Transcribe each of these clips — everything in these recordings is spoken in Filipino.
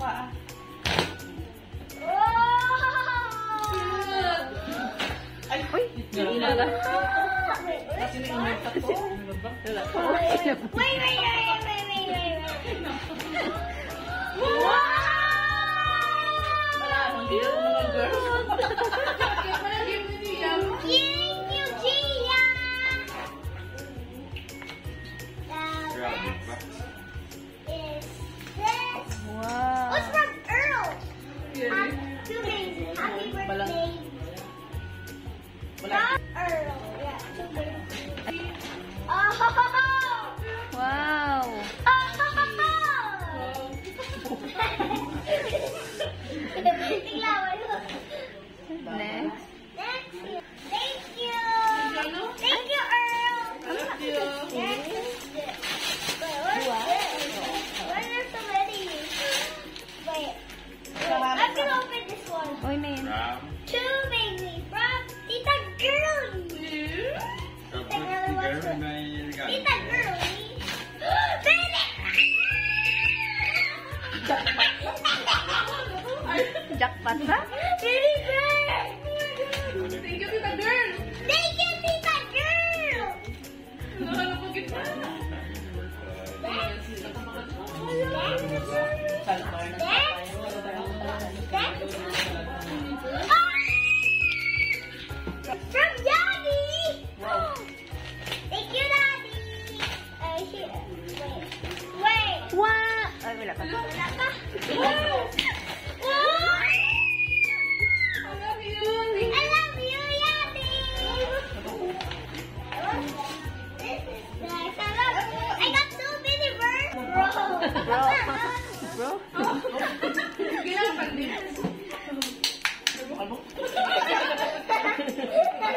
pa. Ay, uy! Nilala. Kasi na-immerse ako. Wait. Wow! Wala, hindi yung mga girls. Thank you, Gia! Is this? Wow. What's from Earl? Too amazing. Happy birthday. From Earl. Yeah, too amazing. Oh! Wow. Next. Thank you, Earl. Wait, where's the wedding? Wait. I'm gonna open this one. Uy, man. Two baby from Tita Girlie. Tita Girlie. Jackpot ba? Baby bird. Thank you, Tita Girl! Thank you, Tita Girl. Nakalapagin pa. From Daddy! Thank you, Daddy! Wait. Wow. Ay, wala pa. Wala pa? I love you, Daddy! This is nice. I got so many birds. Bro. Ginapan din.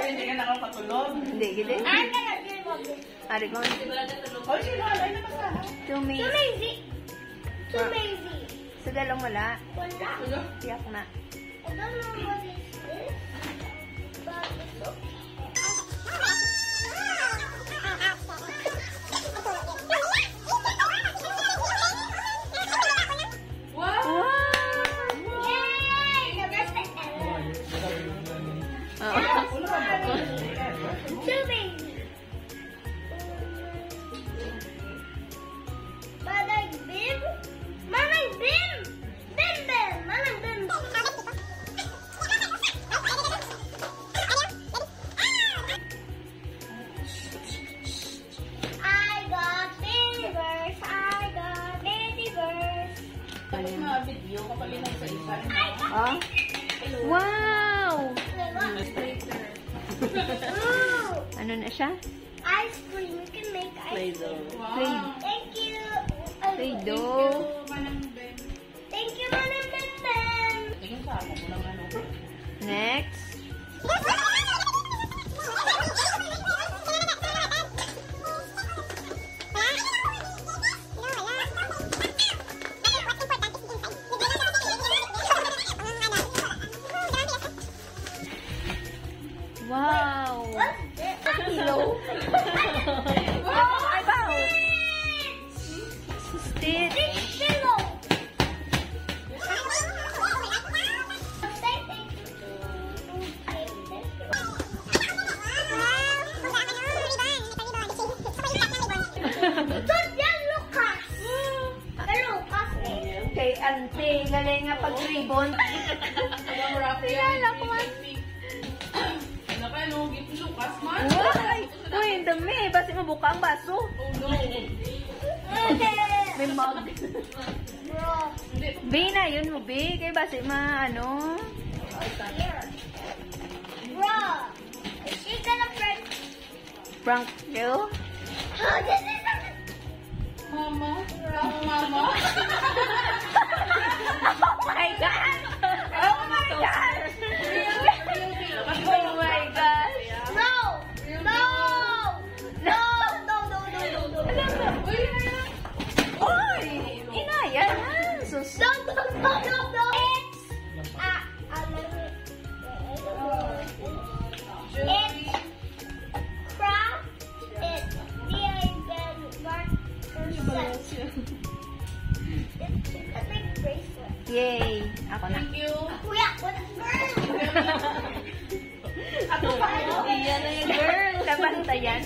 Hindi ka nakapatulog. Hindi, gede. I'm gonna give up this. Ari ko. Oh, sino? Alay na basta. Too Too many. lazy. Too lazy. Sa dalawang wala. Wala. Tiyak na. I don't know what is this. But it's okay. Wow. Yay! Now there's the end. Oo. Too lazy. Manang Bim? Manang Bim! Bim Bim! Manang Bim! I got beavers! I got beavers! Tapos mga video kapag isa-isa. Oh. Wow. Ooh! Ano na siya? Ice cream. You can make ice cream. Play. Thank you. Play-Doh. Thank you, Manang Bim Bim. Tingin sa ako, walang ano. Next. Wow. What's this? Hello. Ay, bao. Stitch. Big pillow. Kay Ante, galing nga pag-ribbon. Kilala ko man. Nakano, gipusukas man. Uy, ang dami. Basi mo buka ang baso. Oh no. May mug. Bro. B na yun mo, B. Kay basi ano. Bro. Is she gonna prank? Prank you? Oh, this is Mama? Mama? Oh my God! Oh my God! Oh my God! No! No! No! No! No! No! No! No! Uy! Inaya na! Sus! No! No! No! No! No! It's from it's D.I.Ben. Mark. It's a big bracelet. Yay! Ako na. Thank you. Kuya, what's girl? Ato pa ano? Iyan na yung girl. Kabasta yan.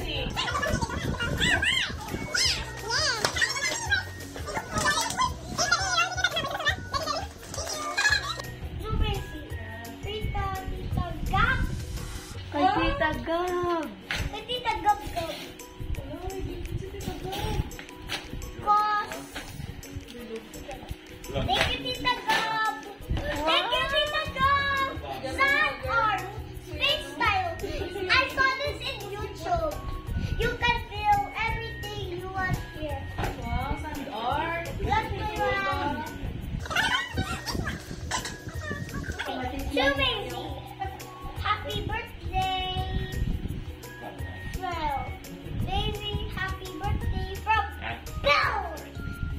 Tita Gab. Kay Tita Gab. Kay Tita Gab. Cos. Thank you, Tita Gab. Thank you, Tita Gab. Sun art. Space style. I saw this in YouTube. You can feel everything you want here. Wow, sand art. Let's go around. Shumacy. Happy birthday. Well, baby, happy birthday from Belle.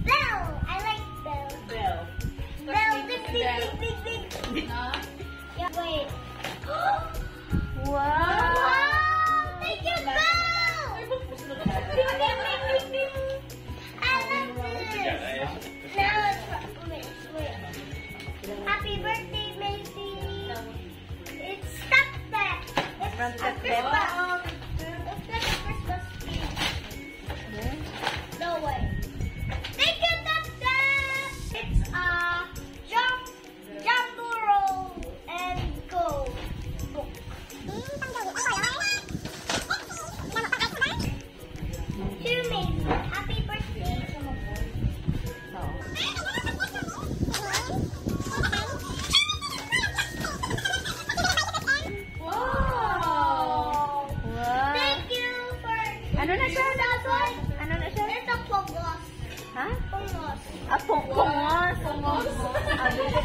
Belle. I like Belle. Bell. Belle, big, big, big, big, big. Na? Yeah, wait. Wow! Wow! Thank you, Belle! I love this. Now it's wait. Happy birthday, Macy. It's step that. It's From a Step Christmas. Wow. It's like a Christmas tree. No way. Thank you, Step Dad. It's a jumbo roll and go book. To Macy. Happy birthday. Wow. Wow! Thank you for... Ano na siya? Ano na siya? It's a pogos. Ha? Pogos. Ah, pungkungos. Pungos.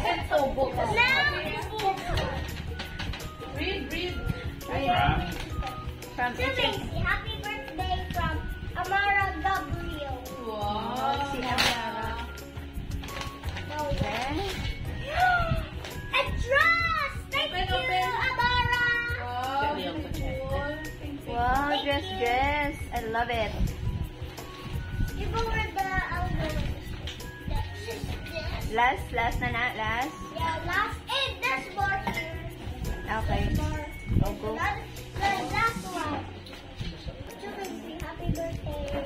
And tobo. Now, Read. From to Macy. Happy birthday from Amara Gabriel. Wow. Si Amara. No way. Eh? A dress! Thank Open, you, open. Amara! Wow. Cool. Wow, Thank dress, you. dress. I love it. You go with the algorithm. Last na. Last. Yeah, last. And there's more here. Okay. More. Oh, go. The last one. To Macy. Happy birthday.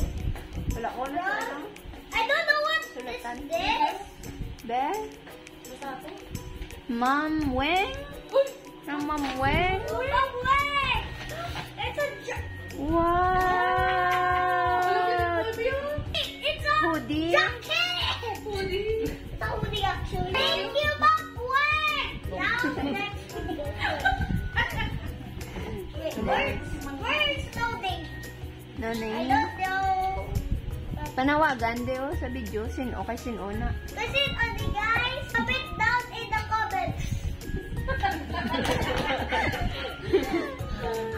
Wala ko na sa ano. I don't know what Sulatan. is this. Be? Mom Weng? From Mom Weng? Oh, no way! It's a Wow! It's a Hoodie? jacket! It's a hoodie actually. Thank you, Mom Wang! Now the next video. Wait, where is clothing? No I name? don't know. Panawagan de sa video. Sino kay sinuna? Kasi only guys, comment down in the comments.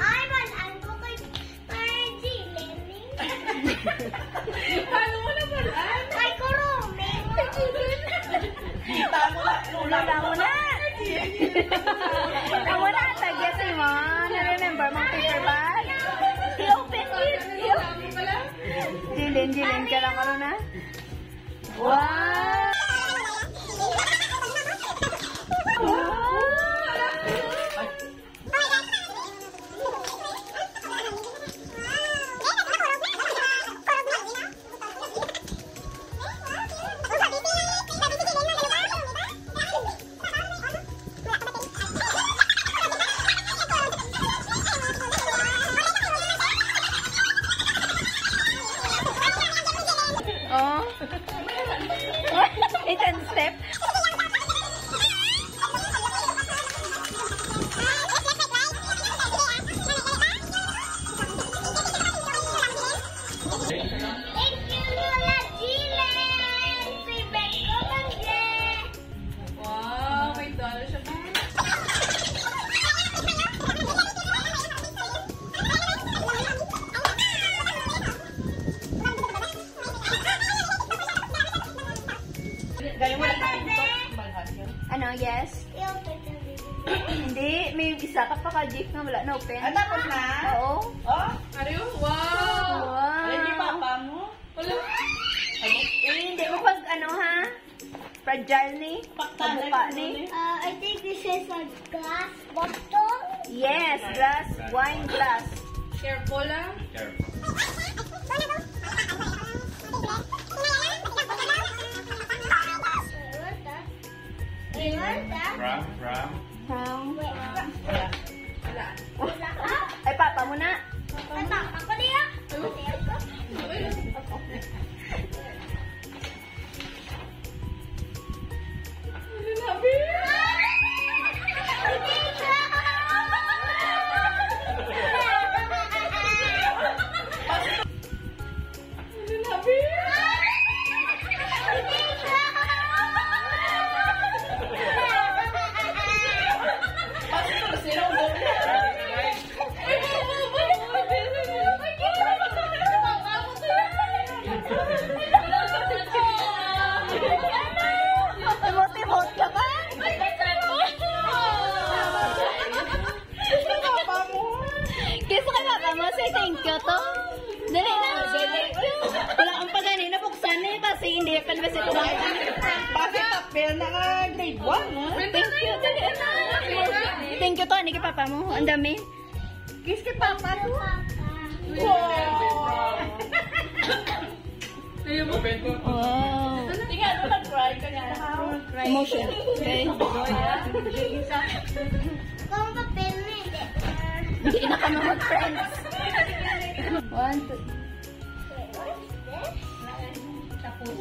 I'm an uncle kay Learning. Paano mo naman? Kay Kuruming. Lula mo na! Amo na, tagyasi mo. Na-remember mong paper bag? I-open it! Sabi pala. Jilin ka lang ano na? Wow! Oh. It's a step. Thank you, Lola Jilen! Favorite ko lang yan! Wow, may dollar siya pa. Galing mo na tayo dito. Malhat yun. Ano, yes? I-open the video. Hindi, may isa ka pa ka-jeep na wala na open. tapos na? Oo. Oh, ano yun? Wow! Wow. Ay, di papa mo? Wala. Eh, hindi mo pag ano ha? fragile ni. Pagbuka ni. I think this is a glass bottle. Yes, glass, wine glass. Careful ah. What's that? From. Wala. Ay, papa mo na. Ay, papa ko niya. Timot-timot ka ba? Kiss kay papa mo, say thank you to. Dali na, say thank you. Wala kang pagani na buksan eh, kasi hindi pa naman ito lang. Bakit papel na nga grade 1, ha? Thank you, dali na. Thank you to, ani kay papa mo. Ang dami. Kiss kay papa to. Oh. Tingnan mo, nag-cry ka nga. Emotion. Okay. Kung papel na hindi. Hindi na kami mag-friends. 1, 2. What's this?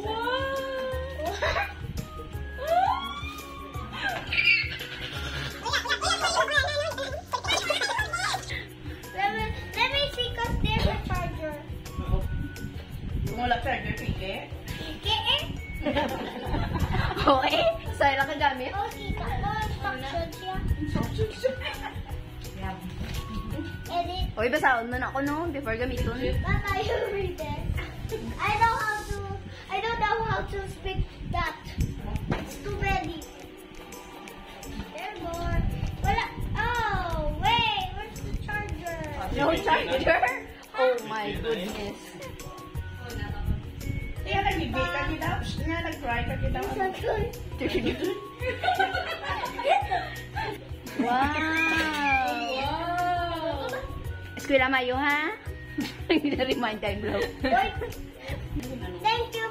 Let me see, cause there's a charger. Mula charger, pike. Okay? Okay. Sa'yo lang kagamit. Okay, instructions siya. Edit. Uy, basaon mo na ako no, before gamiton. Mama, you read it. I don't know how to speak that. It's too many. There more. Wala. Oh, wait. Where's the charger? No charger? Oh my goodness. Kaya nag-ibig ka kita. Nga nag-cry ka kita. Wow! Eskwela mayo ha? Na-remind time blow. Thank you